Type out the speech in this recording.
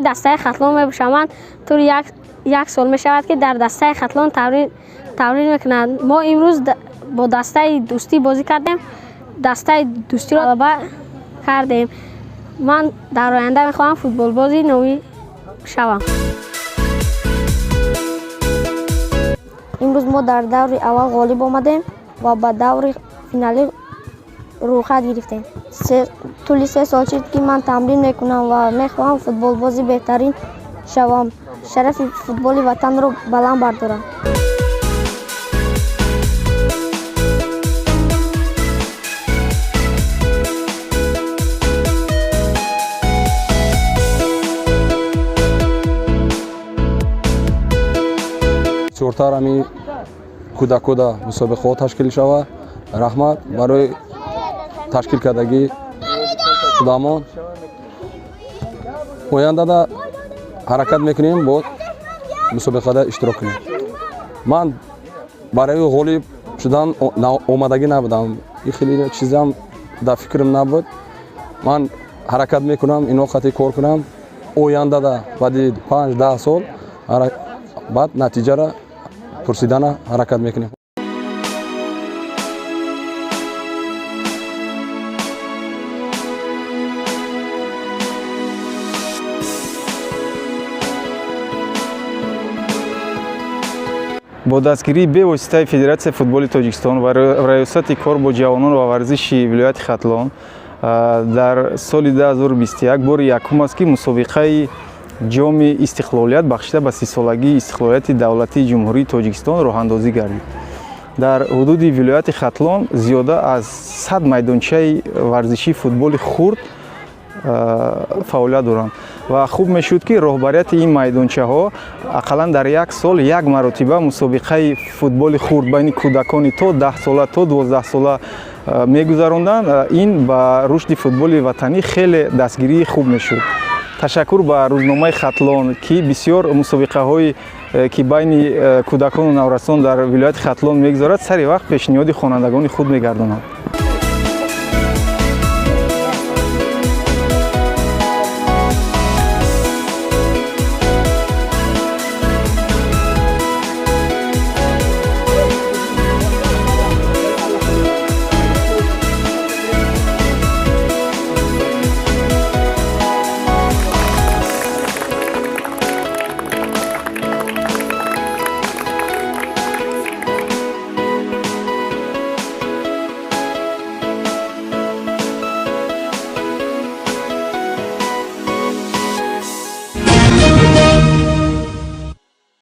дастаи хатлон мебошам. Ман тур як сол мешавад ки дар дастаи хатлон таврин мекунанд. Мо имрӯз бо дастаи дӯстӣ бозӣ кардем. Дастаи дӯстиро ғалаба кардем. Ман дар оянда мехоҳам футболбози номӣ шавам. имрӯз мо дар даври аввал ғолиб омадем ва ба даври финалӣ рӯйхат гирифтем. тӯли 3 сол шуд ки ман тамрин мекунам ва мехоҳам футболбози беҳтарин шавам. шарафи футболи ватанро баланд бардорам. зӯртар ҳами кӯдакода мусобиқаҳо ташкил шавад. раҳмат барои ташкил кардагии худамон. ояндада ҳаракат мекунем бо мусобиқада иштирок кунем. ман барои ғолиб шудан омадагӣ набудам. ин хеле чизам дар фикрам набуд. ман ҳаракат мекунам ино қати кор кунам. ояндада баъди 5-10 сол баъд натиҷара пурсидана ҳаракат мекунем. бо дастгирии бевоситаи Федератсияи футболи Тоҷикистон ва раёсати кор бо ҷавонон ва варзиши вилояти Хатлон дар соли 2021 бори якум аст ки мусобиқаи ҷоми истиқлолият бахшида ба 30-солагии истиқлолияти давлатии ҷумҳурии Тоҷикистон роҳандозӣ гардид. дар ҳудуди вилояти Хатлон зиёда аз 100 майдончаи варзишии футболи хурд фаъолият доранд ва хуб мешуд ки роҳбарияти ин майдончаҳо ақаллан дар як сол як маротиба мусобиқаи футболи хурд байни кӯдакони то 10 сола то 12 сола мегузаронданд. ин ба рушди футболи ватанӣ хеле дастгирии хуб мешуд. ташаккур ба рӯзномаи Хатлон ки бисёр мусобиқаҳои ки байни кӯдакону наврасон дар вилояти Хатлон мегузарад сари вақт пешниҳоди хонандагони худ мегардонад.